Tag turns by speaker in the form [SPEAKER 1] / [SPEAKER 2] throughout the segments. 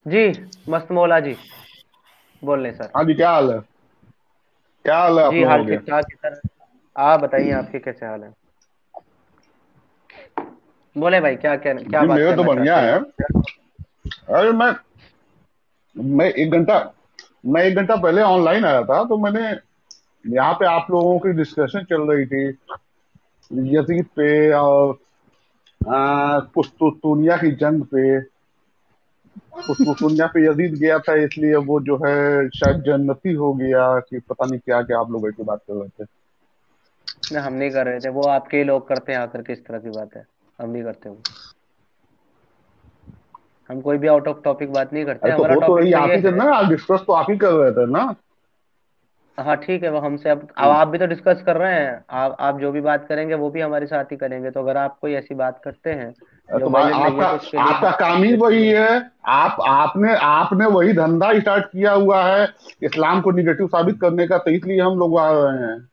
[SPEAKER 1] जी। मस्त मौला जी बोल रहे सर।
[SPEAKER 2] हाँ जी, क्या हाल है? क्या हाल है आप
[SPEAKER 1] जी हाल
[SPEAKER 2] लोगों के?
[SPEAKER 1] ठीक ठाक है सर। आप बताइए आपके कैसे हाल है। बोले भाई क्या
[SPEAKER 2] जी
[SPEAKER 1] बात
[SPEAKER 2] मेरे तो
[SPEAKER 1] करना
[SPEAKER 2] बढ़िया
[SPEAKER 1] चाहते हैं
[SPEAKER 2] है।
[SPEAKER 1] आप।
[SPEAKER 2] अरे मैं एक घंटा मैं एक घंटा पहले ऑनलाइन आया था, तो मैंने यहाँ पे आप लोगों की डिस्कशन चल रही थी यजीद पे और पुस्तूनिया की जंग पे। पुस्तूनिया पे यजीद गया था, इसलिए वो जो है शायद जन्नती हो गया कि पता नहीं क्या क्या आप लोग ऐसी बात कर रहे थे।
[SPEAKER 1] ना हम नहीं कर रहे थे, वो आपके ही लोग करते हैं आकर के, इस तरह की बात है। हम नहीं करते वो। हम कोई भी आउट ऑफ टॉपिक बात नहीं करते,
[SPEAKER 2] अरे तो
[SPEAKER 1] हमारा
[SPEAKER 2] हो तो
[SPEAKER 1] टॉपिक
[SPEAKER 2] रही
[SPEAKER 1] तो
[SPEAKER 2] आप
[SPEAKER 1] ये
[SPEAKER 2] ही थे
[SPEAKER 1] है।
[SPEAKER 2] ना, आप डिस्कस तो आप ही कर रहे थे ना।
[SPEAKER 1] हाँ ठीक है, वो हमसे अब आप भी तो डिस्कस कर रहे हैं। आप जो भी बात करेंगे वो भी हमारे साथ ही करेंगे, तो अगर आप कोई ऐसी बात करते हैं जो
[SPEAKER 2] तो भाई
[SPEAKER 1] वैलिड नहीं है
[SPEAKER 2] आपका
[SPEAKER 1] तो उसके लिए
[SPEAKER 2] आपका
[SPEAKER 1] हमारे
[SPEAKER 2] काम
[SPEAKER 1] पास
[SPEAKER 2] ही
[SPEAKER 1] कोई
[SPEAKER 2] वही
[SPEAKER 1] नहीं है।
[SPEAKER 2] है। आपने वही धंधा स्टार्ट किया हुआ है, इस्लाम को निगेटिव साबित करने का, तो इसलिए हम लोग आ रहे हैं।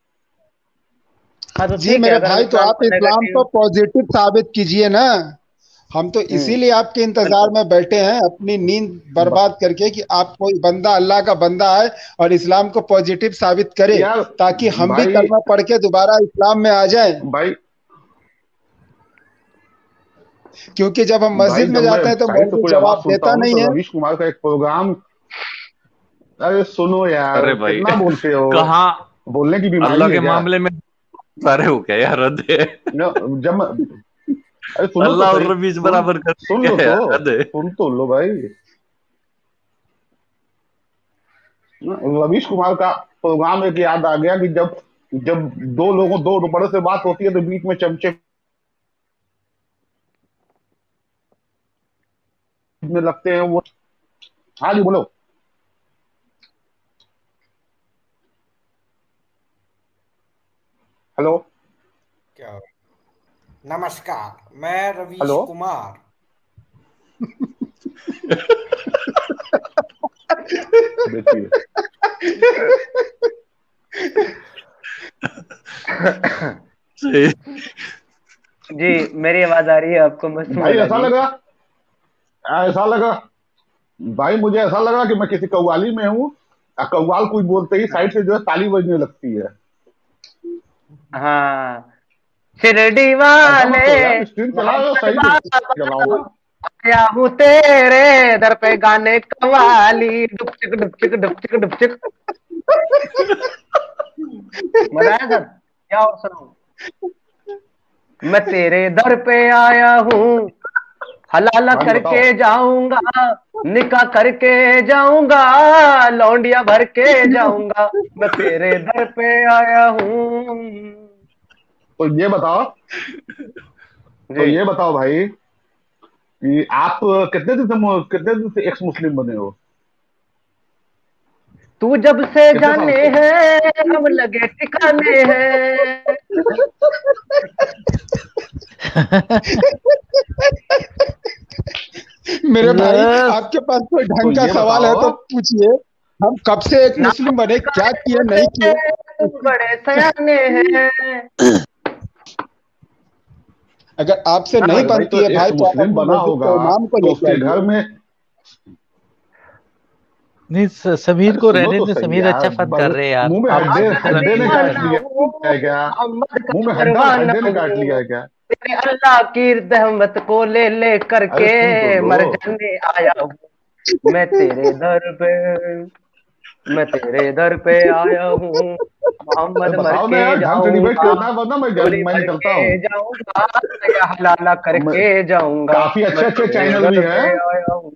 [SPEAKER 1] हाँ तो
[SPEAKER 3] जी
[SPEAKER 1] ठीक है,
[SPEAKER 3] मेरे
[SPEAKER 1] अगर हम
[SPEAKER 3] भाई, तो
[SPEAKER 1] इस्लाम
[SPEAKER 3] आप
[SPEAKER 1] को
[SPEAKER 3] इस्लाम को
[SPEAKER 1] नेगेटिव।
[SPEAKER 3] पॉजिटिव साबित कीजिए ना। हम तो
[SPEAKER 1] हम्म।
[SPEAKER 3] इसीलिए आपके इंतजार
[SPEAKER 1] बिल्कुल।
[SPEAKER 3] में बैठे हैं, अपनी नींद
[SPEAKER 2] ब-
[SPEAKER 3] बर्बाद करके, कि आप कोई बंदा अल्लाह का बंदा है और इस्लाम को पॉजिटिव साबित करे,
[SPEAKER 2] यार
[SPEAKER 3] ताकि हम भी
[SPEAKER 2] भाई
[SPEAKER 3] कलमा पढ़ के दोबारा इस्लाम में आ जाएं।
[SPEAKER 2] भाई
[SPEAKER 3] क्योंकि जब हम
[SPEAKER 2] भाई
[SPEAKER 3] मस्जिद में
[SPEAKER 2] जब मैं
[SPEAKER 3] जाते हैं तो
[SPEAKER 2] साइड से
[SPEAKER 3] मौलवी
[SPEAKER 2] कोई आवाज
[SPEAKER 3] जवाब
[SPEAKER 2] सुनता
[SPEAKER 3] देता
[SPEAKER 2] हूँ
[SPEAKER 3] नहीं
[SPEAKER 2] तो
[SPEAKER 3] है।
[SPEAKER 2] रवीश कुमार का एक प्रोग्राम। अरे सुनो यार,
[SPEAKER 4] अरे भाई
[SPEAKER 2] कितना बोलते हो?
[SPEAKER 4] कहाँ
[SPEAKER 2] बोलने की
[SPEAKER 4] अल्लाह
[SPEAKER 2] बीमारी है
[SPEAKER 4] के
[SPEAKER 2] क्या?
[SPEAKER 4] मामले में सारे हो क्या यार, हद है।
[SPEAKER 2] जब अरे सुनो तो
[SPEAKER 4] अल्लाह और
[SPEAKER 2] सही,
[SPEAKER 4] रबीज
[SPEAKER 2] सुन
[SPEAKER 4] बराबर करते
[SPEAKER 2] सुन
[SPEAKER 4] क्या
[SPEAKER 2] लो
[SPEAKER 4] है
[SPEAKER 2] तो,
[SPEAKER 4] यार, हद है।
[SPEAKER 2] सुन तो लो भाई। रवीश कुमार का प्रोग्राम एक याद आ गया कि जब जब दो बड़े से बात होती है तो बीच में चमचे में लगते हैं वो। हाँ जी बोलो। हेलो।
[SPEAKER 5] क्या? नमस्कार, मैं रवीश
[SPEAKER 2] हेलो।
[SPEAKER 5] कुमार।
[SPEAKER 2] देखिए।
[SPEAKER 4] सही।
[SPEAKER 1] जी मेरी आवाज आ रही है आपको मस्त
[SPEAKER 2] भाई
[SPEAKER 1] मौला
[SPEAKER 2] ऐसा
[SPEAKER 1] जी।
[SPEAKER 2] लगा ऐसा लगा भाई मुझे ऐसा लगा कि मैं किसी कव्वाली में हूँ। कव्वाल कुछ बोलते ही साइड से जो है ताली बजने लगती है।
[SPEAKER 1] हाँ। शिरडी
[SPEAKER 2] ऐसा
[SPEAKER 1] वाले
[SPEAKER 2] मत करो यार, स्क्रीन चला रहे हो
[SPEAKER 1] मोहम्मद
[SPEAKER 2] सही से चलाओ
[SPEAKER 1] बाबा,
[SPEAKER 2] ना।
[SPEAKER 1] आया हूँ तेरे दर पे गाने कवाली, डुपचिक डुपचिक डुपचिक डुपचिक। मजा आया सर, क्या और सुनाऊं। मैं तेरे दर पे आया हूँ, हलाला
[SPEAKER 2] हाँ जी
[SPEAKER 1] करके
[SPEAKER 2] बताओ।
[SPEAKER 1] जाऊंगा, निकाह करके जाऊंगा, लौंडिया भर के जाऊंगा। मैं तेरे दर पे आया हूँ।
[SPEAKER 2] तो ये बताओ
[SPEAKER 1] जी।
[SPEAKER 2] ये बताओ भाई कि आप कितने दिन से एक्स मुस्लिम बने हो?
[SPEAKER 1] तू जब से
[SPEAKER 2] कितने साल
[SPEAKER 1] जाने
[SPEAKER 2] से?
[SPEAKER 1] हैं हम लगे ठिकाने हैं।
[SPEAKER 3] मेरे भाई,
[SPEAKER 6] बस।
[SPEAKER 3] आपके पास कोई
[SPEAKER 2] तो
[SPEAKER 3] ढंग का
[SPEAKER 2] ये
[SPEAKER 3] सवाल है
[SPEAKER 2] बताओ।
[SPEAKER 3] तो पूछिए। हम कब से एक
[SPEAKER 1] नाम
[SPEAKER 3] मुस्लिम बने, क्या
[SPEAKER 1] पुकारे
[SPEAKER 3] किए
[SPEAKER 1] होते
[SPEAKER 3] नहीं किए।
[SPEAKER 1] तुम बड़े सयाने हैं।
[SPEAKER 3] अगर आपसे नहीं
[SPEAKER 1] हाँ।
[SPEAKER 2] अरे भाई तो
[SPEAKER 3] बनती है भाई,
[SPEAKER 2] एक्स
[SPEAKER 3] तो आप
[SPEAKER 2] मुस्लिम
[SPEAKER 3] अपने
[SPEAKER 2] बना
[SPEAKER 3] मस्जिद
[SPEAKER 2] होगा
[SPEAKER 3] के इमाम को
[SPEAKER 2] तो
[SPEAKER 3] लेके
[SPEAKER 2] उसके घर
[SPEAKER 3] आइए।
[SPEAKER 2] में।
[SPEAKER 6] नहीं, समीर
[SPEAKER 2] अरे
[SPEAKER 6] को
[SPEAKER 2] सुनो
[SPEAKER 6] रहने
[SPEAKER 2] तो
[SPEAKER 6] दे,
[SPEAKER 2] सही
[SPEAKER 6] समीर
[SPEAKER 2] यार,
[SPEAKER 6] अच्छा फन कर रहे हैं यार।
[SPEAKER 2] मुंह में
[SPEAKER 6] आप
[SPEAKER 2] हड्डे
[SPEAKER 1] मोहम्मद
[SPEAKER 6] समीर को
[SPEAKER 1] का
[SPEAKER 6] रहने
[SPEAKER 2] हड्डे ने
[SPEAKER 6] दीजिए
[SPEAKER 2] काट
[SPEAKER 1] दीवाना
[SPEAKER 6] यार।
[SPEAKER 2] लिया
[SPEAKER 1] हूँ,
[SPEAKER 2] है क्या?
[SPEAKER 1] मोहम्मद
[SPEAKER 2] मुंह
[SPEAKER 1] का
[SPEAKER 2] में
[SPEAKER 1] परवाना
[SPEAKER 2] हड्डे ने काट लिया
[SPEAKER 1] हूँ।
[SPEAKER 2] है क्या?
[SPEAKER 1] तेरे अल्लाह की रहमत को ले ले
[SPEAKER 2] अरे
[SPEAKER 1] करके
[SPEAKER 2] सुन तो लो।
[SPEAKER 1] मर जाने आया हूँ। मैं तेरे दर पे मैं तेरे दर पे आया हूँ,
[SPEAKER 2] अरे
[SPEAKER 1] मोहम्मद मर
[SPEAKER 2] बताओ ना
[SPEAKER 1] के
[SPEAKER 2] यार, ढंग से डिबेट
[SPEAKER 1] जाऊंगा,
[SPEAKER 2] करना है वरना
[SPEAKER 1] डोली
[SPEAKER 2] मैं
[SPEAKER 1] भर
[SPEAKER 2] निकलता
[SPEAKER 1] के
[SPEAKER 2] हूँ।
[SPEAKER 1] जाऊंगा, या हलाला
[SPEAKER 2] मैं-
[SPEAKER 1] करके जाऊंगा।
[SPEAKER 2] काफी
[SPEAKER 1] मैं
[SPEAKER 2] अच्छे अच्छे
[SPEAKER 1] तेरे
[SPEAKER 2] चैनल भी
[SPEAKER 1] दर
[SPEAKER 2] है।
[SPEAKER 1] पे आया हूँ।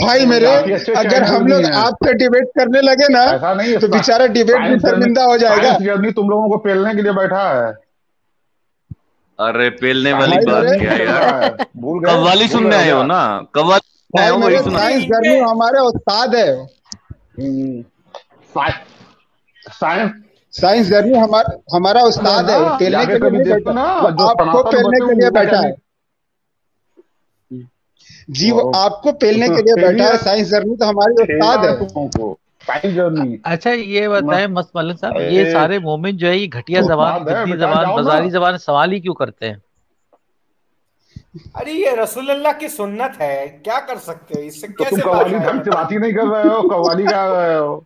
[SPEAKER 3] भाई मेरे,
[SPEAKER 2] काफी अच्छे
[SPEAKER 3] अगर
[SPEAKER 2] चैनल
[SPEAKER 3] हम
[SPEAKER 2] भी
[SPEAKER 3] लोग
[SPEAKER 2] हैं।
[SPEAKER 3] आपसे डिबेट करने लगे ना,
[SPEAKER 2] ऐसा नहीं है,
[SPEAKER 3] तो बेचारा डिबेट भी शर्मिंदा हो जाएगा।
[SPEAKER 2] साइंस जर्नी तुम लोगों को पेलने के लिए बैठा है।
[SPEAKER 4] अरे पेलने वाली
[SPEAKER 2] साइंस
[SPEAKER 3] भाई
[SPEAKER 4] बात
[SPEAKER 3] मेरे
[SPEAKER 2] जर्नी
[SPEAKER 4] क्या है
[SPEAKER 2] चल
[SPEAKER 4] यार।
[SPEAKER 2] रहा है।
[SPEAKER 4] कव्वाली
[SPEAKER 2] भूल
[SPEAKER 4] सुनने
[SPEAKER 2] गए हो
[SPEAKER 4] आए हो
[SPEAKER 2] क्या?
[SPEAKER 4] ना? कव्वाली सुनने आए
[SPEAKER 3] भाई
[SPEAKER 4] हो, वही
[SPEAKER 3] मेरे,
[SPEAKER 4] सुनो।
[SPEAKER 3] साइंस गर्मी हमारे उस्ताद है।
[SPEAKER 2] हम्म, साइ- साइंस
[SPEAKER 3] साइंस जर्नी हमारा उस्ताद
[SPEAKER 2] ना,
[SPEAKER 3] है, वो पेलने
[SPEAKER 2] जाके
[SPEAKER 3] के लिए
[SPEAKER 2] कभी
[SPEAKER 3] नहीं
[SPEAKER 2] देखो
[SPEAKER 3] बैठा।
[SPEAKER 2] ना,
[SPEAKER 3] वो
[SPEAKER 2] जो
[SPEAKER 3] आपको
[SPEAKER 2] सनातन
[SPEAKER 3] पेलने
[SPEAKER 2] बचे
[SPEAKER 3] के लिए
[SPEAKER 2] उनका क्या
[SPEAKER 3] बैठा है। जी, वो
[SPEAKER 2] वो
[SPEAKER 3] आपको पेलने के लिए
[SPEAKER 2] पेल ही
[SPEAKER 3] बैठा है।
[SPEAKER 2] रहा
[SPEAKER 3] साइंस जर्नी तो हमारी
[SPEAKER 2] खेला
[SPEAKER 3] उस्ताद
[SPEAKER 2] है
[SPEAKER 3] है।
[SPEAKER 2] तुमको। साइंस जर्नी
[SPEAKER 6] अच्छा ये बताएं मस्त मलिक साहब, ये
[SPEAKER 2] ए,
[SPEAKER 6] सारे मोमिन जो है ये घटिया जबान,
[SPEAKER 2] उस्ताद है
[SPEAKER 6] गंदी
[SPEAKER 2] बेटा,
[SPEAKER 6] जबान,
[SPEAKER 2] जाओ ना।
[SPEAKER 6] बाजारी जबान इस्तेमाल ही क्यों करते हैं?
[SPEAKER 5] अरे ये रसूलुल्लाह की सुन्नत है, क्या कर सकते हो, इससे
[SPEAKER 2] तो तुम
[SPEAKER 5] कैसे बात
[SPEAKER 2] कव्वाली ढंग से बात ही नहीं कर रहे हो, कव्वाली गा रहे हो।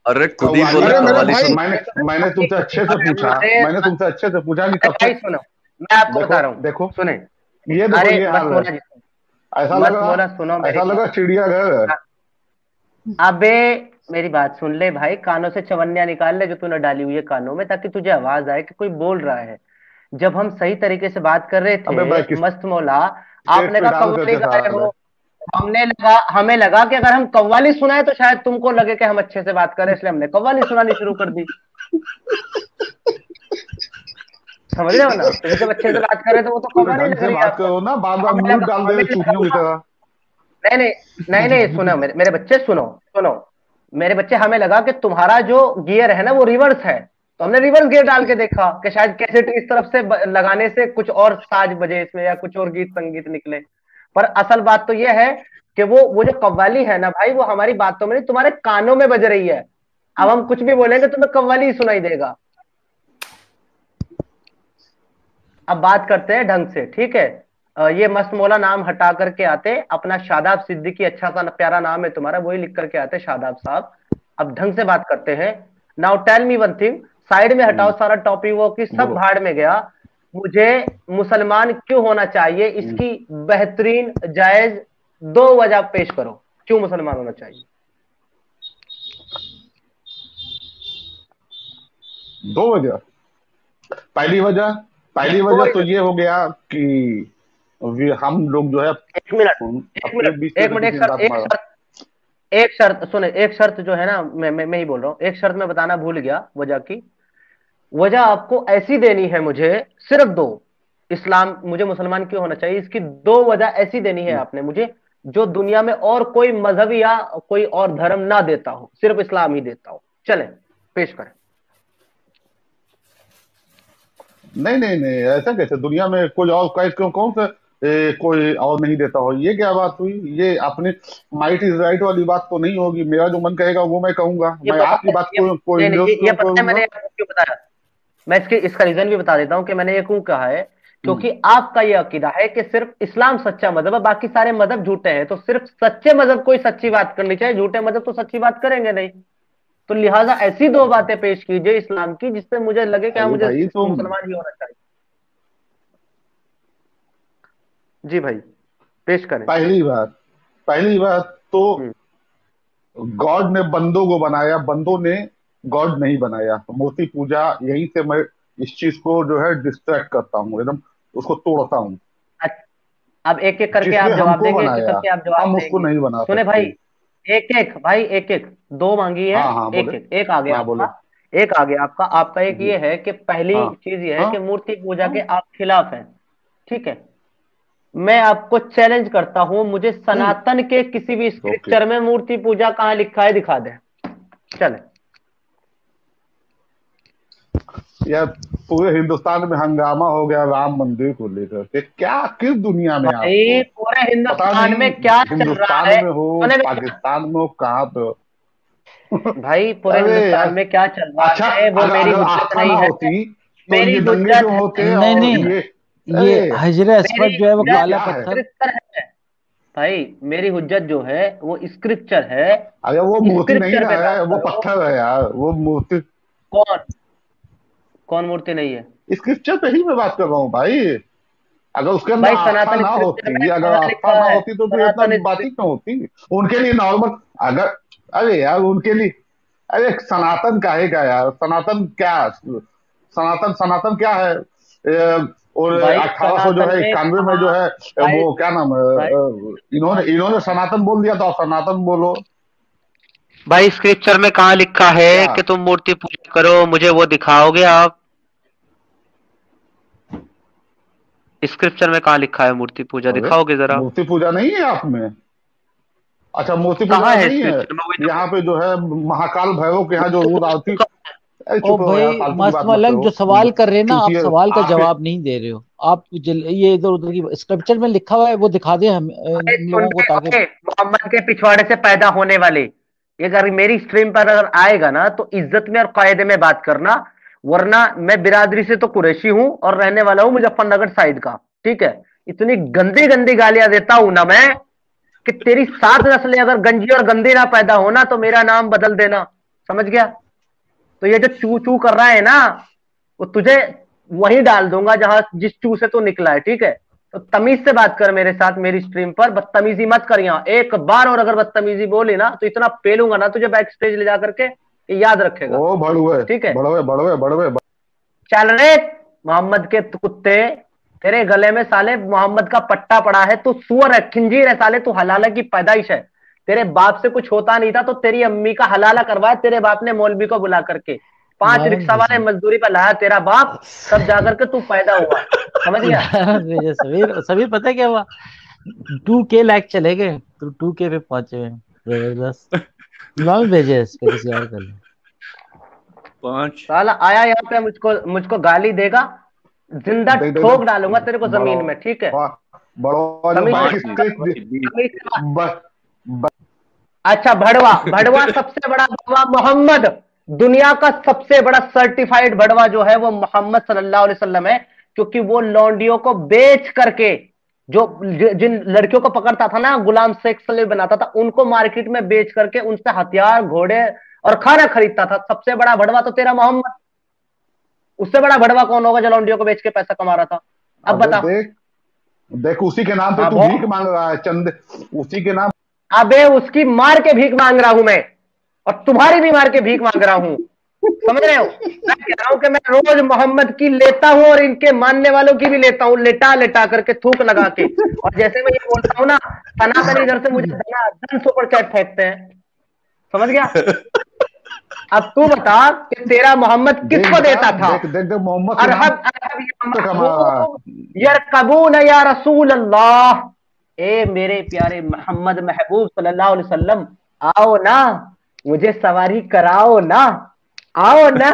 [SPEAKER 4] अरे खुद ही
[SPEAKER 2] कव्वाली
[SPEAKER 4] बोला
[SPEAKER 3] अरे मेरे
[SPEAKER 4] कव्वाली
[SPEAKER 3] भाई,
[SPEAKER 4] सुन।
[SPEAKER 2] मैंने तुमसे अच्छे से पूछा, मैंने तुमसे अच्छे से पूछा कि
[SPEAKER 1] अरे
[SPEAKER 2] कब
[SPEAKER 1] भाई
[SPEAKER 2] तक।
[SPEAKER 1] सुनो, मैं आपको बता
[SPEAKER 2] देखो
[SPEAKER 1] रहा हूँ,
[SPEAKER 2] देखो
[SPEAKER 1] सुने।
[SPEAKER 2] ये देखो,
[SPEAKER 1] अरे
[SPEAKER 2] ये
[SPEAKER 1] मत
[SPEAKER 2] हाल है।
[SPEAKER 1] बोला जी,
[SPEAKER 2] ऐसा लग
[SPEAKER 1] मत
[SPEAKER 2] रहा,
[SPEAKER 1] बोला, सुनो मेरी
[SPEAKER 2] ऐसा लग रहा
[SPEAKER 1] बात।
[SPEAKER 2] चिड़ियाघर है।
[SPEAKER 1] अबे मेरी बात सुन ले भाई, कानों से चवन्नियां निकाल ले जो तूने डाली हुई है कानों में, ताकि तुझे आवाज आए कि कोई बोल रहा है। जब हम सही तरीके से बात कर रहे
[SPEAKER 2] अबे मैं
[SPEAKER 1] थे मस्त मौला,
[SPEAKER 2] किसकेट
[SPEAKER 1] आपने
[SPEAKER 2] पे
[SPEAKER 1] कहा
[SPEAKER 2] डाल
[SPEAKER 1] कव्वाली
[SPEAKER 2] करके
[SPEAKER 1] गा रहे
[SPEAKER 2] साले।
[SPEAKER 1] हो। हमें लगा कि अगर हम कव्वाली सुनाए तो शायद तुमको लगे कि हम अच्छे से बात करें, इसलिए हमने कव्वाली सुनानी शुरू कर दी। समझ रहे हो ना, तो जब अच्छे से बात कर रहे तो वो तो
[SPEAKER 2] थोड़े
[SPEAKER 1] कव्वाली
[SPEAKER 2] ढंग
[SPEAKER 1] लग
[SPEAKER 2] से
[SPEAKER 1] रही है
[SPEAKER 2] बात
[SPEAKER 1] आपको।
[SPEAKER 2] करो ना, बार बार
[SPEAKER 1] हमें
[SPEAKER 2] म्यूट
[SPEAKER 1] लगा
[SPEAKER 2] डाल दे
[SPEAKER 1] हमें
[SPEAKER 2] रहे चूतियों की
[SPEAKER 1] लगा
[SPEAKER 2] तरह।
[SPEAKER 1] नहीं नहीं नहीं नहीं, सुनो मेरे बच्चे, सुनो सुनो मेरे बच्चे, हमें लगा कि तुम्हारा जो गियर है ना वो रिवर्स है, तो हमने रिवर्स गियर डाल के देखा कि शायद कैसेट इस तरफ से लगाने से कुछ और साज बजे इसमें या कुछ और गीत संगीत निकले। पर असल बात तो यह है कि वो जो कव्वाली है ना भाई, वो हमारी बातों में नहीं, तुम्हारे कानों में बज रही है। अब हम कुछ भी बोलेंगे तुम्हें कव्वाली ही सुनाई देगा। अब बात करते हैं ढंग से, ठीक है। ये मस्त मौला नाम हटा करके आते अपना शादाब सिद्दीकी, अच्छा सा प्यारा नाम है तुम्हारा, वही लिख करके आते शादाब साहब। अब ढंग से बात करते हैं। Now tell me one thing, side में हटाओ सारा टॉपिक वो की, सब
[SPEAKER 2] बोलो।
[SPEAKER 1] भाड़ में गया। मुझे मुसलमान क्यों होना चाहिए, इसकी बेहतरीन जायज 2 वजह पेश करो, क्यों मुसलमान होना चाहिए।
[SPEAKER 2] 2 वजह। पहली वजह, पहली
[SPEAKER 1] दो
[SPEAKER 2] वजह तो
[SPEAKER 1] reason।
[SPEAKER 2] ये हो गया कि हम लोग जो है
[SPEAKER 1] एक मिनट, एक
[SPEAKER 2] अपने
[SPEAKER 1] मिनट,
[SPEAKER 2] बीच में
[SPEAKER 1] एक
[SPEAKER 2] तो
[SPEAKER 1] मिनट,
[SPEAKER 2] किसी ने बात मारा।
[SPEAKER 1] एक शर्त सुने, एक शर्त जो है ना, मैं ही बोल रहा हूँ, एक शर्त मैं बताना भूल गया वजह की। वजह आपको ऐसी देनी है मुझे, सिर्फ दो। इस्लाम मुझे मुसलमान क्यों होना चाहिए, इसकी 2 वजह ऐसी देनी है आपने मुझे, जो दुनिया में और कोई मजहब या कोई और धर्म ना देता हो, सिर्फ इस्लाम ही देता हो। चले पेश करें।
[SPEAKER 2] नहीं नहीं नहीं, ऐसा कैसे, दुनिया में कोई और क्यों, कौन सा कोई और नहीं देता हो, ये क्या बात हुई। ये अपने माइट इज राइट वाली बात तो नहीं होगी। मेरा जो मन कहेगा वो मैं कहूंगा,
[SPEAKER 1] ये
[SPEAKER 2] मैं
[SPEAKER 1] पता
[SPEAKER 2] आपकी
[SPEAKER 1] है,
[SPEAKER 2] बात को
[SPEAKER 1] नहीं नहीं,
[SPEAKER 2] इंडोर्स
[SPEAKER 1] ये
[SPEAKER 2] क्यों
[SPEAKER 1] पता है मैंने
[SPEAKER 2] करूंगा।
[SPEAKER 1] आपको क्यों बताया। मैं इसका रीजन भी बता देता हूं कि मैंने ये क्यों कहा है।
[SPEAKER 2] हम्म।
[SPEAKER 1] क्योंकि आपका ये अकीदा है कि सिर्फ इस्लाम सच्चा मजहब है, बाकी सारे मजहब झूठे हैं, तो सिर्फ सच्चे मजहब को ही सच्ची बात करनी चाहिए, झूठे मजहब तो सच्ची बात करेंगे नहीं। तो लिहाजा ऐसी 2 बातें पेश कीजिए इस्लाम की जिससे मुझे लगे कि हाँ,
[SPEAKER 2] अरे
[SPEAKER 1] मुझे
[SPEAKER 2] भाई तुम,
[SPEAKER 1] मुसलमान ही होना चाहिए। जी भाई, पेश करें।
[SPEAKER 2] पहली बात तो
[SPEAKER 1] हम्म,
[SPEAKER 2] गॉड ने बंदों को बनाया, बंदों ने गॉड नहीं बनाया। मूर्ति पूजा, यही से मैं इस चीज को जो है डिस्ट्रैक्ट करता हूँ, एकदम उसको तोड़ता हूँ।
[SPEAKER 1] अच्छा, अब एक एक करके
[SPEAKER 2] जिसने
[SPEAKER 1] आप जवाब
[SPEAKER 2] हमको
[SPEAKER 1] देंगे, एक एक
[SPEAKER 2] बनाया
[SPEAKER 1] करके आप जवाब
[SPEAKER 2] हम उसको
[SPEAKER 1] देंगे।
[SPEAKER 2] नहीं बना
[SPEAKER 1] सुने भाई,
[SPEAKER 2] सकते।
[SPEAKER 1] एक एक भाई, एक एक, दो मांगी है।
[SPEAKER 2] हाँ हाँ
[SPEAKER 1] एक
[SPEAKER 2] बोले।
[SPEAKER 1] एक, एक आ गया
[SPEAKER 2] हाँ बोले।
[SPEAKER 1] आपका, एक आ गया आपका। आपका एक
[SPEAKER 2] जी।
[SPEAKER 1] ये है कि पहली
[SPEAKER 2] हाँ
[SPEAKER 1] चीज ये है
[SPEAKER 2] हाँ
[SPEAKER 1] कि मूर्ति पूजा के
[SPEAKER 2] हाँ।
[SPEAKER 1] आप खिलाफ हैं, ठीक है। मैं आपको चैलेंज करता हूं, मुझे
[SPEAKER 2] नहीं।
[SPEAKER 1] सनातन के किसी भी
[SPEAKER 2] ओके।
[SPEAKER 1] स्क्रिप्चर में मूर्ति पूजा कहां लिखा है दिखा दे। चले।
[SPEAKER 2] यार पूरे हिंदुस्तान में हंगामा हो गया राम मंदिर को लेकर के, क्या किस दुनिया में आपको
[SPEAKER 1] भाई पूरे
[SPEAKER 2] पता
[SPEAKER 1] हिंदुस्तान
[SPEAKER 2] नहीं।
[SPEAKER 1] में क्या चल रहा
[SPEAKER 2] हिंदुस्तान
[SPEAKER 1] है,
[SPEAKER 2] में हो,
[SPEAKER 1] सुने मेरी बात।
[SPEAKER 2] पाकिस्तान में हो, कहाँ पे हो।
[SPEAKER 1] भाई पूरे
[SPEAKER 2] अरे
[SPEAKER 1] हिंदुस्तान
[SPEAKER 2] यार,
[SPEAKER 1] में क्या चल
[SPEAKER 2] अच्छा,
[SPEAKER 1] रहा है वो
[SPEAKER 2] अगर
[SPEAKER 1] मेरी
[SPEAKER 2] अगर
[SPEAKER 1] हुज्जत
[SPEAKER 2] आस्था ना
[SPEAKER 1] नहीं है।
[SPEAKER 2] होती तो
[SPEAKER 1] मेरी
[SPEAKER 2] ये दंगे
[SPEAKER 1] हुज्जत
[SPEAKER 2] क्यों होते
[SPEAKER 1] है,
[SPEAKER 6] नहीं
[SPEAKER 2] और
[SPEAKER 6] नहीं,
[SPEAKER 2] ये।
[SPEAKER 6] ये
[SPEAKER 2] अरे
[SPEAKER 6] हजर
[SPEAKER 1] मेरी
[SPEAKER 6] अस्वद जो है वो
[SPEAKER 2] ये
[SPEAKER 6] काला
[SPEAKER 2] क्या है।
[SPEAKER 6] पत्थर।
[SPEAKER 1] स्क्रिप्चर है भाई, मेरी हुज्जत जो है वो स्क्रिप्चर है।
[SPEAKER 2] अरे वो मूर्ति नहीं
[SPEAKER 1] स्क्रिप्चर
[SPEAKER 2] ना
[SPEAKER 1] पे बात
[SPEAKER 2] है, वो
[SPEAKER 1] करो।
[SPEAKER 2] पत्थर है यार, वो मूर्ति।
[SPEAKER 1] कौन, कौन मूर्ति नहीं है।
[SPEAKER 2] स्क्रिप्चर पे ही मैं बात कर रहा हूँ भाई। अगर उसके अंदर
[SPEAKER 1] भाई
[SPEAKER 2] आस्था
[SPEAKER 1] सनातन
[SPEAKER 2] ना
[SPEAKER 1] स्क्रिप्चर में
[SPEAKER 2] होती, अगर
[SPEAKER 1] कहाँ
[SPEAKER 2] आस्था
[SPEAKER 1] लिखा
[SPEAKER 2] ना
[SPEAKER 1] है,
[SPEAKER 2] होती तो फिर इतना
[SPEAKER 1] सनातन
[SPEAKER 2] बात ही क्यों होती उनके लिए नॉर्मल। अगर, अरे यार उनके लिए, अरे सनातन काहे का यार, सनातन क्या, सनातन सनातन क्या है। और
[SPEAKER 1] भाई
[SPEAKER 2] 1800 जो
[SPEAKER 1] सनातन
[SPEAKER 2] है
[SPEAKER 1] में
[SPEAKER 2] 91 में जो
[SPEAKER 1] कहा,
[SPEAKER 2] है
[SPEAKER 1] भाई
[SPEAKER 2] वो क्या नाम है,
[SPEAKER 1] भाई
[SPEAKER 2] इन्होंने इन्होंने सनातन बोल दिया, तो आप सनातन बोलो।
[SPEAKER 1] भाई स्क्रिप्चर में कहाँ लिखा है
[SPEAKER 2] क्या।
[SPEAKER 1] कि तुम मूर्ति पूजा करो, मुझे वो दिखाओगे आप। स्क्रिप्चर में कहाँ लिखा है मूर्ति पूजा,
[SPEAKER 2] अरे
[SPEAKER 1] दिखाओगे जरा।
[SPEAKER 2] मूर्ति पूजा नहीं है आप में। अच्छा मूर्ति पूजा
[SPEAKER 1] कहाँ है
[SPEAKER 2] नहीं है।
[SPEAKER 1] स्क्रिप्चर में, वही
[SPEAKER 2] यहाँ
[SPEAKER 1] तो
[SPEAKER 2] पे जो है महाकाल भैरव के यहाँ जो रोज आरती। अरे
[SPEAKER 6] ओ
[SPEAKER 2] चुप रहो यार,
[SPEAKER 6] भाई
[SPEAKER 2] फालतू की
[SPEAKER 6] मस्त
[SPEAKER 2] बात मत
[SPEAKER 6] मलंग, जो
[SPEAKER 2] करो।
[SPEAKER 6] सवाल कर रहे हैं ना आप,
[SPEAKER 2] चूतिए
[SPEAKER 6] सवाल का
[SPEAKER 2] आपके।
[SPEAKER 6] जवाब नहीं दे रहे हो आप। ये इधर उधर की स्क्रिप्चर में लिखा हुआ है वो दिखा दे
[SPEAKER 1] भाई
[SPEAKER 6] हम
[SPEAKER 1] सुन
[SPEAKER 6] लोगों को,
[SPEAKER 1] के,
[SPEAKER 6] ताकि
[SPEAKER 1] ओके, मोहम्मद के पिछवाड़े से पैदा होने वाले, ये अगर मेरी स्ट्रीम पर अगर आएगा ना तो इज्जत में और कायदे में बात करना। वरना मैं बिरादरी से तो कुरैशी हूं और रहने वाला हूं मुजफ्फरनगर साइड का, ठीक है। इतनी गंदी गंदी गालियां देता हूं ना मैं कि तेरी 7 नस्लें अगर गंजी और गंदी ना पैदा होना तो मेरा नाम बदल देना, समझ गया? तो ये जो चू चू कर रहा है ना, वो तुझे वहीं डाल दूंगा जहां जिस चू से तू निकला है, ठीक है? तो तमीज से बात कर मेरे साथ, मेरी स्ट्रीम पर बदतमीजी मत कर। यहाँ एक बार और अगर बदतमीजी बोली ना तो इतना पेलूंगा ना तुझे बैक स्टेज ले जा करके, ये याद रखेगा।
[SPEAKER 2] ओ भड़ुए,
[SPEAKER 1] ठीक है,
[SPEAKER 2] बड़वे बड़वे बड़वे
[SPEAKER 1] चल रे मोहम्मद के कुत्ते, तेरे गले में साले मोहम्मद का पट्टा पड़ा है, तू सुअर है, खिंजीर है साले, तू हलाला की पैदाइश है। तेरे बाप से कुछ होता नहीं था तो तेरी अम्मी का हलाला करवाया तेरे बाप ने मौलवी को बुला करके, 5 रिक्शा वाले मजदूरी पर लाया तेरा बाप, तब जाकर के तू पैदा हुआ, समझ गया?
[SPEAKER 6] समीर समीर पता है क्या हुआ, 2K लाइक चले गए तो 2K पे पहुंचे हुए, जबरदस्त। इमाम भेजे इस पे किसी और कर ले।
[SPEAKER 4] 5
[SPEAKER 1] साला आया यहाँ पे मुझको गाली देगा, जिंदा ठोक डालूंगा तेरे को जमीन में, ठीक है? अच्छा, भड़वा भड़वा सबसे बड़ा भड़वा मोहम्मद, दुनिया का सबसे बड़ा सर्टिफाइड भड़वा जो है वो मोहम्मद सल्लल्लाहु अलैहि वसल्लम है, क्योंकि वो लौंडियों को बेच करके, जो जिन लड़कियों को पकड़ता था ना, गुलाम सेक्स स्लेव बनाता था, उनको मार्केट में बेच करके उनसे हथियार, घोड़े और खाना खरीदता था। सबसे बड़ा भड़वा तो तेरा मोहम्मद, उससे बड़ा भड़वा कौन होगा जो लौंडियों को बेच के पैसा कमा रहा था? अब बता।
[SPEAKER 2] देख उसी के नाम पे तू भीख मांग रहा है, चंद उसी के नाम।
[SPEAKER 1] अबे उसकी मार के भीख मांग रहा हूं मैं, और तुम्हारी भी मार के भीख मांग रहा हूं, समझ रहे हो? मैं कह रहा हूं कि मैं रोज मोहम्मद की लेता हूं और इनके मानने वालों की भी लेता हूं, लेटा लेटा करके, थूक लगा के। और जैसे मैं ये बोलता हूं ना, सनातन इधर से मुझे धन सुपर चैट फेंकते हैं, समझ गया? अब तू बता कि तेरा मोहम्मद किसको देता था? यरकबून या रसूल अल्लाह, ए मेरे प्यारे मोहम्मद महबूब सल्लल्लाहु अलैहि वसल्लम, आओ ना, मुझे सवारी कराओ ना, आओ ना,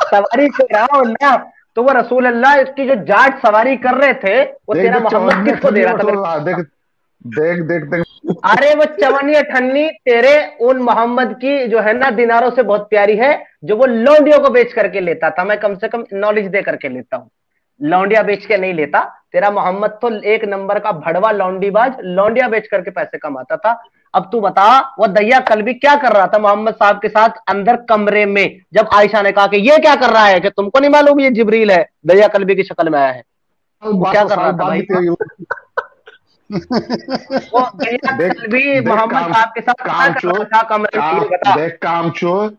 [SPEAKER 1] सवारी कराओ ना। तो वो रसूल अल्लाह की जो जाट सवारी कर रहे थे, वो तेरा मोहम्मद किसको दे रहा था?
[SPEAKER 2] देख देख देख देख
[SPEAKER 1] अरे वो चवन्नी अठन्नी तेरे उन मोहम्मद की जो है ना दिनारों से बहुत प्यारी है, जो वो लौंडियों को बेच करके लेता था। मैं कम से कम नॉलेज दे करके लेता हूँ, लौंडिया बेच के नहीं लेता। तेरा मोहम्मद तो एक नंबर का भड़वा लौंडीबाज, लौंडिया बेच करके पैसे कमाता था। अब तू बता, वो दैया कल्बी क्या कर रहा था मोहम्मद साहब के साथ अंदर कमरे में, जब आयशा ने कहा कि ये क्या कर रहा है, कि तुमको नहीं मालूम ये जिब्रील है, दैया कल्बी की शक्ल में आया है? वो क्या कर रहा था भाई? वो भी मोहम्मद साहब के साथ
[SPEAKER 2] कामचोर।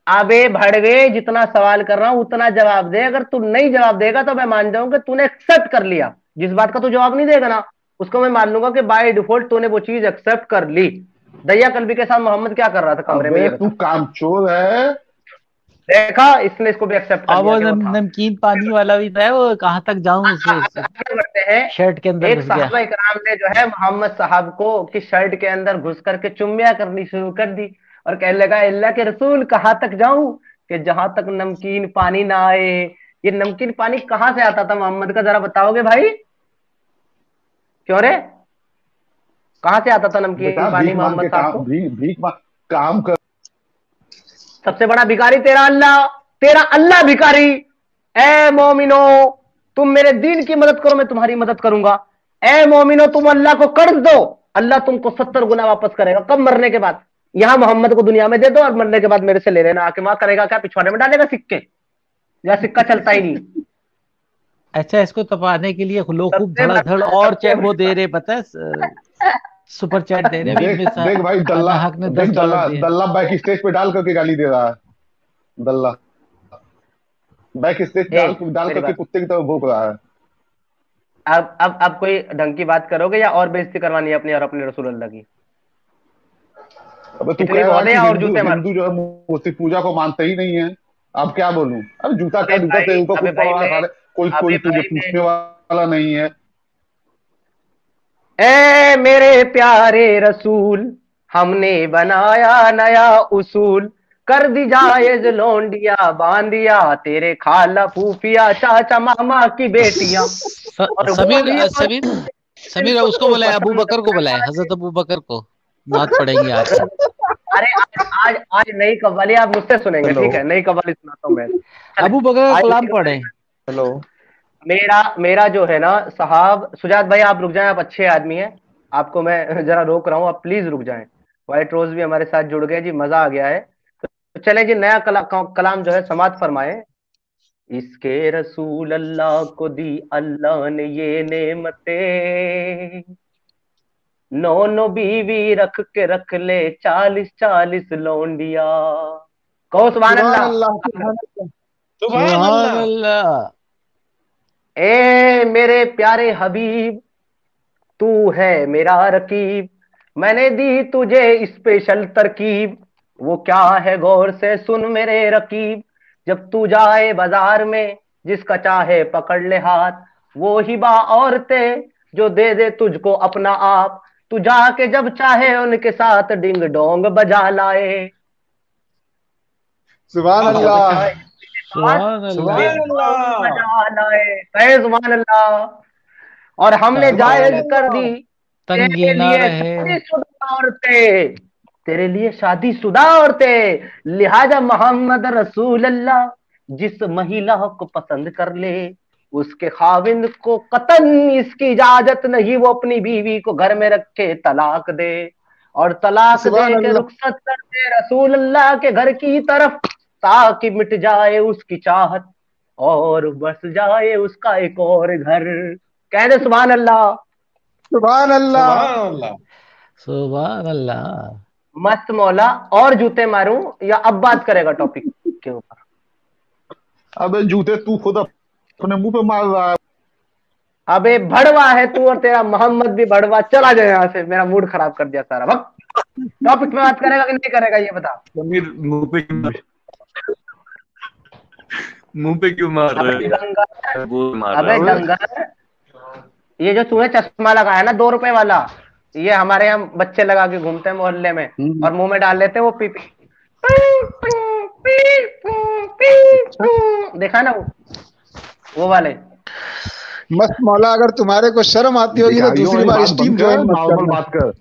[SPEAKER 1] अबे भड़वे, जितना सवाल कर रहा हूं उतना जवाब दे। अगर तू नहीं जवाब देगा तो मैं मान जाऊंगा तूने एक्सेप्ट कर लिया। जिस बात का तू जवाब नहीं देगा ना, उसको मैं मान लूंगा कि बाय डिफॉल्ट तूने वो चीज एक्सेप्ट कर ली। दैया कल्बी के साथ मोहम्मद क्या कर रहा था कमरे में?
[SPEAKER 2] तू कामचोर है।
[SPEAKER 1] देखा, इसने इसको भी एक्सेप्ट कर लिया।
[SPEAKER 6] वो नमकीन पानी वाला भी था, वो कहां तक जाऊं
[SPEAKER 1] बढ़ते हैं।
[SPEAKER 6] शर्ट के अंदर
[SPEAKER 1] एक साहबा इकराम ने जो है मोहम्मद साहब को कि शर्ट के अंदर घुस करके चुम्मिया करनी शुरू कर दी और कहने लगा, अल्लाह के रसूल कहां तक जाऊं, कि जहां तक नमकीन पानी ना आए। ये नमकीन पानी कहां से आता था मोहम्मद का, जरा बताओगे भाई? क्यों रे, कहां से आता था नमकीन पानी मोहम्मद साहब को?
[SPEAKER 2] भीख काम कर।
[SPEAKER 1] सबसे बड़ा भिखारी तेरा अल्लाह भिखारी। ए मोमिनो, तुम मेरे दीन की मदद करो, मैं तुम्हारी मदद करूंगा। ए मोमिनो, तुम अल्लाह को कर्ज दो, अल्लाह तुमको 70 गुना वापस करेगा। कब? मरने के बाद। यहां मोहम्मद को दुनिया में दे दो और मरने के बाद मेरे से ले लेना आके। वहां करेगा क्या? पिछवाड़े में डालेगा सिक्के, या सिक्का चलता ही नहीं।
[SPEAKER 6] अच्छा, इसको तपाने के लिए लोग खूब धड़ाधड़ और चैट वो दे रहे, पता है, सुपर चैट दे रहे।
[SPEAKER 2] देख भाई, दल्ला बैक स्टेज पे डाल करके गाली दे रहा है। दल्ला बैक स्टेज डाल करके कुत्ते की तरह भौंक रहा है।
[SPEAKER 1] अब कोई ढंग की बात करोगे या और बेइज्जती करवानी है अपनी और अपने रसूल अल्लाह की?
[SPEAKER 2] अबे तू कह रहा है हिंदू जो है मूर्ति पूजा को मानते ही नहीं है। अब क्या बोलूं? अब जूता क्या जूता तेरे ऊपर कोई तुझे पूछने वाला नहीं है।
[SPEAKER 1] ए मेरे प्यारे रसूल, हमने बनाया नया उसूल, कर दी जायज लोंडिया बांधिया, तेरे खाला फूफिया चाचा मामा की बेटियां।
[SPEAKER 6] समीर उसको बुलाया, अबू बकर को बुलाया, हजरत अबू बकर को बात पड़ेगी आज।
[SPEAKER 1] अरे आज नई कव्वाली आप मुझसे सुनेंगे, ठीक है? नई कव्वाली सुनाता हूँ मैं।
[SPEAKER 6] अबू बकर का कलाम पढ़े।
[SPEAKER 2] हेलो,
[SPEAKER 1] मेरा जो है ना साहब, सुजात भाई आप रुक जाएं, आप अच्छे आदमी हैं, आपको मैं जरा रोक रहा हूँ, आप प्लीज रुक जाएं। व्हाइट रोज भी हमारे साथ जुड़ गए जी, मजा आ गया है। तो चले जी, नया कलाम जो है समाप्त फरमाए। इसके रसूल अल्लाह को दी अल्लाह ने ये नेमतें, नौ नौ बीवी रख ले 40 40 लौंडिया। कहो सुभान
[SPEAKER 3] सुभान
[SPEAKER 1] अल्लाह।
[SPEAKER 3] अल्लाह, सुभान अल्लाह।
[SPEAKER 6] सुभान अल्लाह।
[SPEAKER 1] ए मेरे प्यारे हबीब, तू है मेरा रकीब, मैंने दी तुझे स्पेशल तरकीब। वो क्या है गौर से सुन मेरे रकीब, जब तू जाए बाजार में जिसका चाहे पकड़ ले हाथ, वो हिबा औरतें जो दे दे तुझको अपना आप, तू जाके जब चाहे उनके साथ डिंग डोंग बजा लाए।
[SPEAKER 3] सुभान
[SPEAKER 1] जब
[SPEAKER 3] अल्लाह,
[SPEAKER 1] चाहे
[SPEAKER 6] सुभान अल्लाह।
[SPEAKER 1] डिंग डोंग बजा लाए। कहे सुभान अल्लाह। और हमने
[SPEAKER 3] सुभान
[SPEAKER 1] जायज कर
[SPEAKER 3] अल्लाह।
[SPEAKER 1] दी
[SPEAKER 6] तंगी
[SPEAKER 1] तेरे
[SPEAKER 6] ना
[SPEAKER 1] लिए
[SPEAKER 6] रहे।
[SPEAKER 1] शादीशुदा औरतें, तेरे लिए शादीशुदा औरतें, लिहाजा मोहम्मद रसूल अल्लाह जिस महिला को पसंद कर ले उसके खाविंद को कतन इसकी इजाजत नहीं वो अपनी बीवी को घर में रखे तलाक दे, और तलाक
[SPEAKER 3] सुभान
[SPEAKER 1] दे के
[SPEAKER 3] अल्लाह।
[SPEAKER 1] रुखसत कर दे रसूल अल्लाह के घर की तरफ, ताकि मिट जाए उसकी चाहत और बस जाए उसका एक और घर। कह दे सुभान अल्लाह।
[SPEAKER 3] सुभान अल्लाह।
[SPEAKER 5] सुभान अल्लाह।
[SPEAKER 6] सुभान अल्लाह।
[SPEAKER 1] मस्त मौला। और जूते मारूं या अब बात करेगा टॉपिक के ऊपर?
[SPEAKER 2] अबे जूते तू खुद अपने मुंह पे मार रहा है।
[SPEAKER 1] अबे भड़वा है तू, और तेरा मोहम्मद भी भड़वा। चला जाए यहाँ से, मेरा मूड खराब कर दिया सारा। भग। टॉपिक में बात करेगा कि नहीं करेगा ये बता।
[SPEAKER 4] समीर मुंह पे क्यों मार
[SPEAKER 1] अबे
[SPEAKER 4] रहे
[SPEAKER 1] दंगा,
[SPEAKER 4] वो मार
[SPEAKER 1] अबे
[SPEAKER 4] रहा है।
[SPEAKER 1] दंगा, ये जो तूने चश्मा लगाया ना 2 रुपए वाला, ये हमारे यहाँ बच्चे लगा के घूमते हैं मोहल्ले में, और मुंह में डाल लेते हैं वो पी पी। देखा ना वो वाले।
[SPEAKER 3] मस्त मौला, अगर तुम्हारे को शर्म आती होगी तो
[SPEAKER 2] भिखारियों
[SPEAKER 3] दूसरी
[SPEAKER 2] वाली
[SPEAKER 3] बार
[SPEAKER 2] बात
[SPEAKER 3] स्टीम
[SPEAKER 2] बंद कर,
[SPEAKER 3] ज्वाइन मत
[SPEAKER 2] नॉर्मल
[SPEAKER 3] करना।
[SPEAKER 2] बात कर।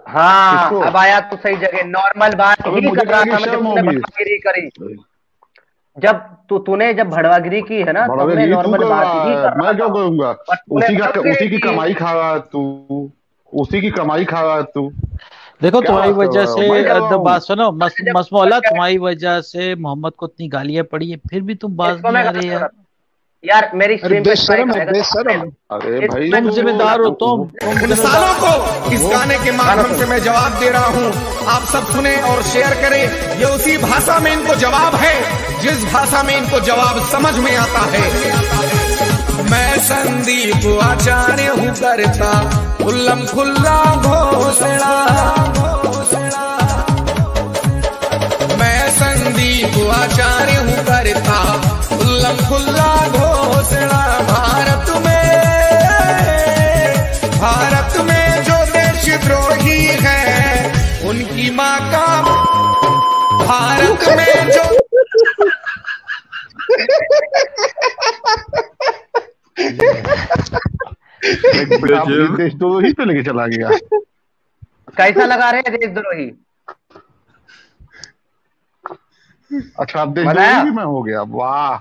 [SPEAKER 1] हाँ
[SPEAKER 2] किसको?
[SPEAKER 1] अब आया तो सही जगह, नॉर्मल बात
[SPEAKER 2] अबे
[SPEAKER 1] ही
[SPEAKER 2] मुझे
[SPEAKER 1] कर रहा
[SPEAKER 2] क्या
[SPEAKER 1] था मैं जब
[SPEAKER 2] शर्म
[SPEAKER 1] तूने
[SPEAKER 2] होगी?
[SPEAKER 1] भड़वागिरी करी। जब तूने जब भड़वागिरी की है ना, तब मैं
[SPEAKER 2] भड़वागिरी तू
[SPEAKER 1] नॉर्मल
[SPEAKER 2] कर
[SPEAKER 1] बात
[SPEAKER 2] रहा
[SPEAKER 1] ही
[SPEAKER 2] है,
[SPEAKER 1] कर रहा
[SPEAKER 2] मैं क्यों
[SPEAKER 1] था।
[SPEAKER 2] करूंगा?
[SPEAKER 1] पर तूने भड़वागिरी
[SPEAKER 2] उसी की
[SPEAKER 1] की।
[SPEAKER 2] कमाई खा रहा है तू, उसी की कमाई खा रहा है तू।
[SPEAKER 6] देखो
[SPEAKER 2] क्या
[SPEAKER 6] तुम्हारी
[SPEAKER 2] बात कर
[SPEAKER 6] वजह
[SPEAKER 2] रहे हो?
[SPEAKER 6] से
[SPEAKER 2] मैं कर रहा हूँ।
[SPEAKER 6] बात सुनो,
[SPEAKER 1] जब
[SPEAKER 6] मसमौला, तुम्हारी वजह से मोहम्मद को इतनी गालियां पड़ी है, फिर भी तुम बाज
[SPEAKER 1] इसको
[SPEAKER 6] नहीं
[SPEAKER 1] मैं
[SPEAKER 6] आ
[SPEAKER 1] गाना
[SPEAKER 6] रहे
[SPEAKER 1] सुना
[SPEAKER 6] यार।
[SPEAKER 1] था। यार मेरी
[SPEAKER 3] अरे
[SPEAKER 1] स्ट्रीम पे स्ट्राइक
[SPEAKER 3] बेशरम है,
[SPEAKER 1] आएगा।
[SPEAKER 3] बेशरम।
[SPEAKER 2] अरे
[SPEAKER 1] इसको
[SPEAKER 2] भाई
[SPEAKER 1] मैं
[SPEAKER 6] तुम जिम्मेदार हो, तुम
[SPEAKER 5] उन
[SPEAKER 6] जिम्मेदार।
[SPEAKER 5] सालों को इस गाने के माध्यम से मैं जवाब दे रहा हूँ। आप सब सुने और शेयर करें। ये उसी भाषा में इनको जवाब है जिस भाषा में इनको जवाब समझ में आता है। मैं संदीप आचार्य हूँ करता खुल्लम खुल्ला घोषणा, मैं संदीप आचार्य हूँ करता खुल्लम खुल्ला घोषणा। भारत में जो देशद्रोही है उनकी माँ का, भारत में जो
[SPEAKER 2] देशद्रोही पे लेके चला गया।
[SPEAKER 1] कैसा लगा रहे हैं देशद्रोही?
[SPEAKER 2] अच्छा अब
[SPEAKER 1] बताया?
[SPEAKER 2] देशद्रोही भी मैं हो गया, वाह।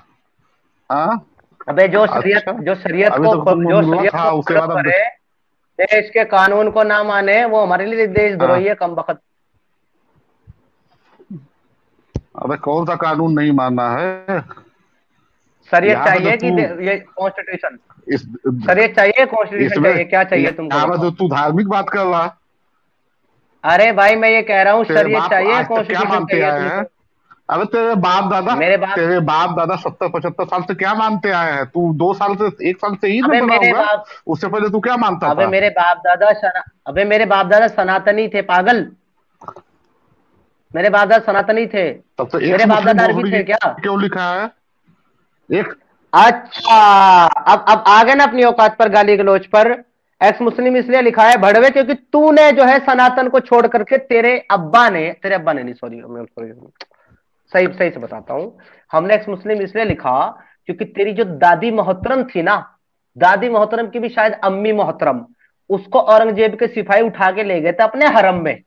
[SPEAKER 2] हाँ
[SPEAKER 1] अबे जो शरीयत
[SPEAKER 2] अच्छा।
[SPEAKER 1] जो शरीयत
[SPEAKER 2] अभी
[SPEAKER 1] को
[SPEAKER 2] तो तुम
[SPEAKER 1] जो
[SPEAKER 2] मुल्ला
[SPEAKER 1] शरीयत
[SPEAKER 2] था,
[SPEAKER 1] को
[SPEAKER 2] उसके
[SPEAKER 1] फॉलो
[SPEAKER 2] बाद अब
[SPEAKER 1] करे, देश के कानून को ना माने, वो हमारे लिए देशद्रोही है। कम वक्त।
[SPEAKER 2] अबे कौन सा कानून नहीं मानना है?
[SPEAKER 1] शरीयत
[SPEAKER 2] यहाँ पे
[SPEAKER 1] चाहिए
[SPEAKER 2] तो
[SPEAKER 1] कि ये कॉन्स्टिट्यूशन,
[SPEAKER 2] इस
[SPEAKER 1] शरीयत चाहिए, कॉन्स्टिट्यूशन
[SPEAKER 2] इसमें
[SPEAKER 1] चाहिए, क्या चाहिए तुमको
[SPEAKER 2] यहाँ पे
[SPEAKER 1] बताओ?
[SPEAKER 2] तो तू धार्मिक बात कर रहा।
[SPEAKER 1] अरे भाई मैं ये कह रहा हूँ,
[SPEAKER 2] तेरे
[SPEAKER 1] शरीयत
[SPEAKER 2] बाप
[SPEAKER 1] चाहिए,
[SPEAKER 2] आज तक क्या
[SPEAKER 1] कॉन्स्टिट्यूशन
[SPEAKER 2] मानते
[SPEAKER 1] चाहिए
[SPEAKER 2] आए हैं?
[SPEAKER 1] तुमको?
[SPEAKER 2] अबे तेरे बाप दादा 70-75 साल से क्या मानते आए हैं? तू 2 साल से 1 साल से ही
[SPEAKER 1] अबे
[SPEAKER 2] बना
[SPEAKER 1] मेरे
[SPEAKER 2] होगा।
[SPEAKER 1] बाप
[SPEAKER 2] उससे पहले तू क्या मानता
[SPEAKER 1] अबे
[SPEAKER 2] था?
[SPEAKER 1] अबे मेरे बाप दादा सनातनी थे पागल। मेरे बाप दादा सनातनी थे।
[SPEAKER 2] तब तो
[SPEAKER 1] मेरे बाप दादा अरबी थे क्या?
[SPEAKER 2] क्यों लिखा है एक?
[SPEAKER 1] अच्छा, अब आ गए ना अपनी औकात पर, गाली गलौज पर। एक्स मुस्लिम इसलिए लिखा है भड़वे क्योंकि तूने जो है सनातन को छोड़ करके, तेरे अब्बा ने नहीं, सॉरी सही सही से बताता हूं। हमने एक्स मुस्लिम इसलिए लिखा क्योंकि तेरी जो दादी मोहतरम थी ना, दादी मोहतरम की भी शायद अम्मी मोहतरम, उसको औरंगजेब के सिपाही उठा के ले गए थे अपने हरम में,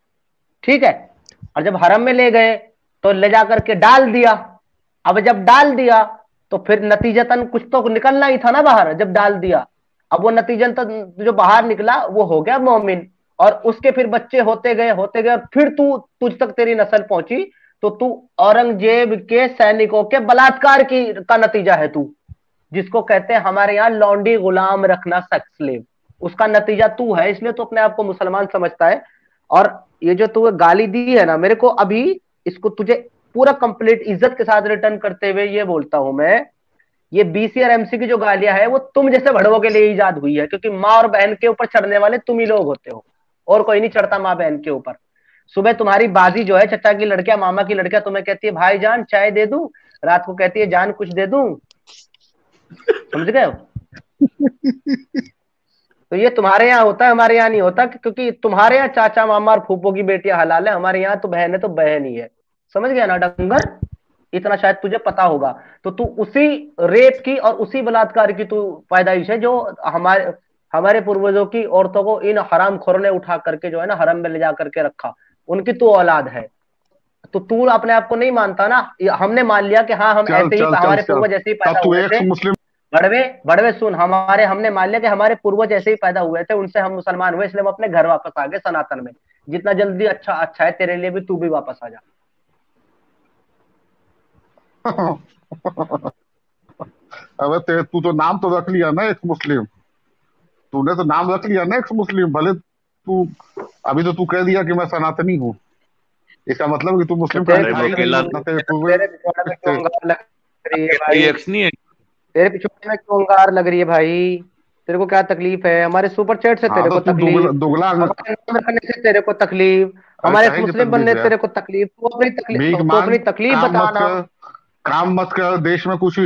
[SPEAKER 1] ठीक है। और जब हरम में ले गए तो ले जाकर के डाल दिया। अब जब डाल दिया तो फिर नतीजतन कुछ तो निकलना ही था ना बाहर जब डाल दिया। अब वो नतीजतन जो बाहर निकला वो हो गया मोमिन, और उसके फिर बच्चे होते गए और फिर तुझ तक तेरी नस्ल पहुंची, तो तू औरंगजेब के सैनिकों के बलात्कार की का नतीजा है तू, जिसको कहते हैं हमारे यहाँ लौंडी गुलाम रखना, सेक्स स्लेव, उसका नतीजा तू है, इसलिए तू अपने आप को मुसलमान समझता है। और ये जो तू गाली दी है ना मेरे को अभी, इसको तुझे पूरा कंप्लीट इज्जत के साथ रिटर्न करते हुए ये बोलता हूं मैं, ये बीसी और एमसी की जो गालियां है वो तुम जैसे भड़वों के लिए ईजाद हुई है, क्योंकि माँ और बहन के ऊपर चढ़ने वाले तुम ही लोग होते हो, और कोई नहीं चढ़ता माँ बहन के ऊपर। सुबह तुम्हारी बाजी जो है, चचा की लड़कियां, मामा की लड़कियां तुम्हें कहती है भाई जान चाय दे दूं, रात को कहती है जान कुछ दे दूं, समझ गए हो? तो ये तुम्हारे यहाँ होता है, हमारे यहाँ नहीं होता, क्योंकि तुम्हारे यहाँ चाचा मामा और फूफो की बेटियां हलाल है, हमारे यहाँ तो बहन है तो बहन ही है, समझ गया ना डंगर? इतना शायद तुझे पता होगा। तो तू उसी रेप की और उसी बलात्कार की तू पैदाइश है, जो हमारे पूर्वजों की औरतों को इन हरामखोरों ने उठा करके जो है ना हरम में ले जा करके रखा, उनकी तू औलाद है। तो तू अपने आप को नहीं मानता ना, हमने मान लिया कि हाँ हम ऐसे ही हमारे पूर्वज ऐसे ही पैदा हुए थे। बड़वे बड़वे सुन, हमने मान लिया कि हमारे पूर्वज ऐसे ही पैदा हुए थे, उनसे हम मुसलमान हुए, इसलिए हम अपने घर वापस आ गए सनातन में। जितना जल्दी अच्छा है तेरे लिए भी, तू भी वापस आ जा।
[SPEAKER 2] अबे तू तो नाम तो रख लिया ना एक्स मुस्लिम, तूने तो नाम रख लिया ना एक्स मुस्लिम, भले तू अभी तो तू कह दिया कि मैं सनातनी हूँ, इसका मतलब कि तू मुस्लिम का
[SPEAKER 1] तेरे पिछवाड़े में क्यों अंगार लग रही है भाई? तेरे को क्या तकलीफ है? हमारे सुपर चैट से तेरे को तकलीफ, रखने से तेरे को तकलीफ, हमारे मुस्लिम बनने तेरे को तकलीफ, तू अपनी तकलीफ बताना।
[SPEAKER 2] काम मत कर, देश में कुछ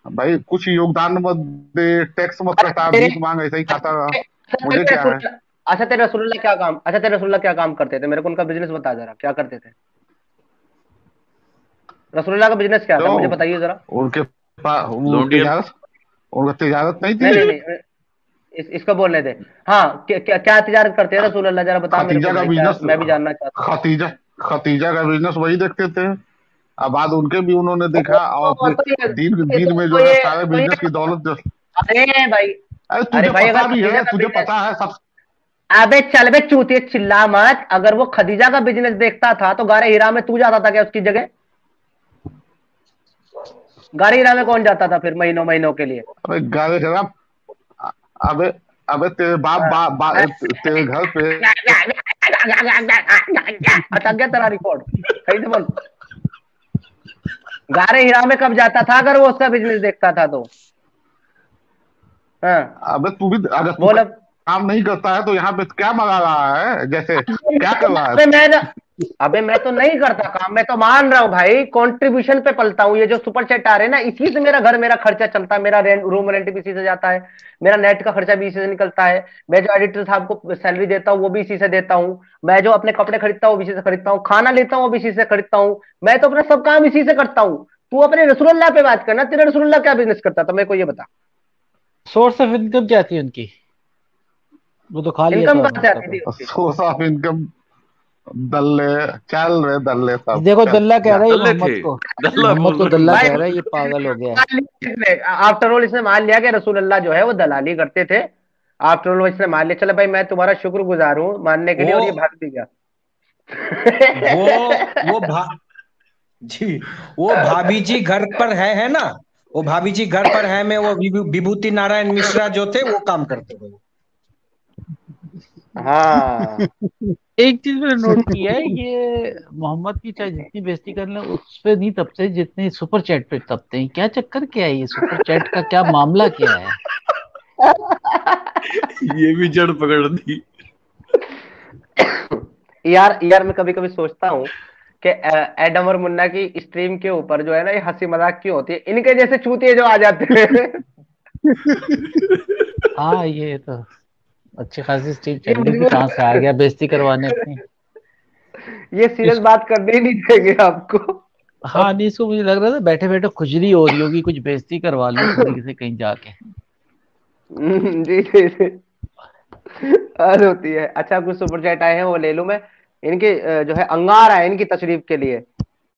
[SPEAKER 2] भाई कुछ योगदान मत दे, टैक्स मत कटा, भीख मांग ऐसे ही खाता रहा, मुझे क्या है?
[SPEAKER 1] अच्छा तेरे रसूलुल्लाह क्या काम करते थे? मेरे को उनका बिजनेस बता जरा, क्या करते थे रसूलुल्लाह का बिजनेस? क्या था मुझे बताइए जरा।
[SPEAKER 2] उनका तिजारत नहीं थी।
[SPEAKER 1] नहीं, इसको बोलने दे। हाँ, क्या तिजारत करते हैं रसूलुल्लाह, जरा बता मेरे को, मैं भी जानना चाहता हूँ।
[SPEAKER 2] खतीजा का बिजनेस वही देखते थे, अब बाद उनके भी उन्होंने देखा, और दीन में जो है सारे बिजनेस की दौलत।
[SPEAKER 1] अरे भाई,
[SPEAKER 2] तुझे पता भी है, तुझे पता है सब।
[SPEAKER 1] अबे चल बे चूतिए, चिल्ला मत। अगर वो खदीजा का बिजनेस देखता था तो गारे हीरा में तू जाता था क्या उसकी जगह? गारे हीरा में कौन जाता था फिर महीनों के लिए?
[SPEAKER 2] अबे गारे हीरा, अबे तेरे तेरे घर पे
[SPEAKER 1] अटक गया तेरा रिकॉर्ड, सही से बोल। गारे हीरा में कब जाता था अगर वो उसका बिजनेस देखता था तो? हाँ,
[SPEAKER 2] अबे तू भी अगर बोल काम नहीं करता है तो यहाँ पे क्या मंगा रहा है, जैसे क्या कर रहा है?
[SPEAKER 1] अबे मैं तो नहीं करता काम, मैं तो मान रहा हूँ भाई, कंट्रीब्यूशन पे पलता हूँ। ये जो सुपर चैट आ रहे हैं ना, इसी से मेरा घर, मेरा खर्चा चलता है, मेरा रूम रेंट भी इसी से जाता है, मेरा नेट का खर्चा भी इसी से निकलता है, मैं जो एडिटर साहब को सैलरी देता हूँ वो भी इसी से देता हूँ, मैं जो अपने कपड़े खरीदता हूँ इसी से खरीदता हूँ, खाना लेता हूँ वो भी इसी से खरीदता हूँ, मैं तो अपना सब काम इसी से करता हूँ। तू अपने रसूलुल्लाह पे बात करना, तेरा रसूलुल्लाह क्या बिजनेस करता था मेरे को ये बता।
[SPEAKER 6] सोर्स ऑफ इनकम क्या थी उनकी? वो तो खाली
[SPEAKER 1] इनकम कहाँ से आती थी?
[SPEAKER 2] सोर्स ऑफ इनकम दल्ले चल रहे, दल्ले सब
[SPEAKER 6] देखो, दल्ला कह रहा है मोहम्मद को दल्ला कह रहा है, ये पागल हो गया।
[SPEAKER 1] आफ्टर ऑल इसने मान लिया कि रसूलुल्लाह जो है वो दलाली करते थे। आफ्टर ऑल इसने मान लिया, चलो भाई मैं तुम्हारा शुक्रगुजार हूँ मानने के लिए, और ये भाग भी गया।
[SPEAKER 7] वो भाभी जी घर पर है ना, वो भाभी जी घर पर है में वो विभूति नारायण मिश्रा जो थे वो काम करते थे।
[SPEAKER 1] हाँ,
[SPEAKER 6] एक चीज मैंने नोट किया है, ये मोहम्मद की चाहे जितनी बेइज्जती कर ले उस पे नहीं तपते जितनी सुपर चैट पे तपते हैं। क्या चक्कर क्या है? ये सुपर चैट का क्या मामला क्या है?
[SPEAKER 4] ये भी जड़ पकड़ दी।
[SPEAKER 1] यार मैं कभी कभी सोचता हूँ कि एडम और मुन्ना की स्ट्रीम के ऊपर जो है ना ये हंसी मजाक क्यों होती है? इनके जैसे चूतिए जो आ जाते हैं।
[SPEAKER 6] हाँ, ये तो अच्छी खासी स्ट्रीम चल रही थी, कहाँ से आ गया बेइज्जती करवाने अपनी।
[SPEAKER 1] ये सीरियस बात करनी नहीं देंगे आपको।
[SPEAKER 6] हाँ नहीं, इसको मुझे लग रहा था बैठे बैठे खुजली हो रही होगी, कुछ बेइज्जती करवा लो थोड़ी से कहीं जाके।
[SPEAKER 1] जी हद होती है। अच्छा कुछ सुपर चैट आए हैं वो ले लूं मैं। इनके जो है अंगार आए इनकी तशरीफ के लिए।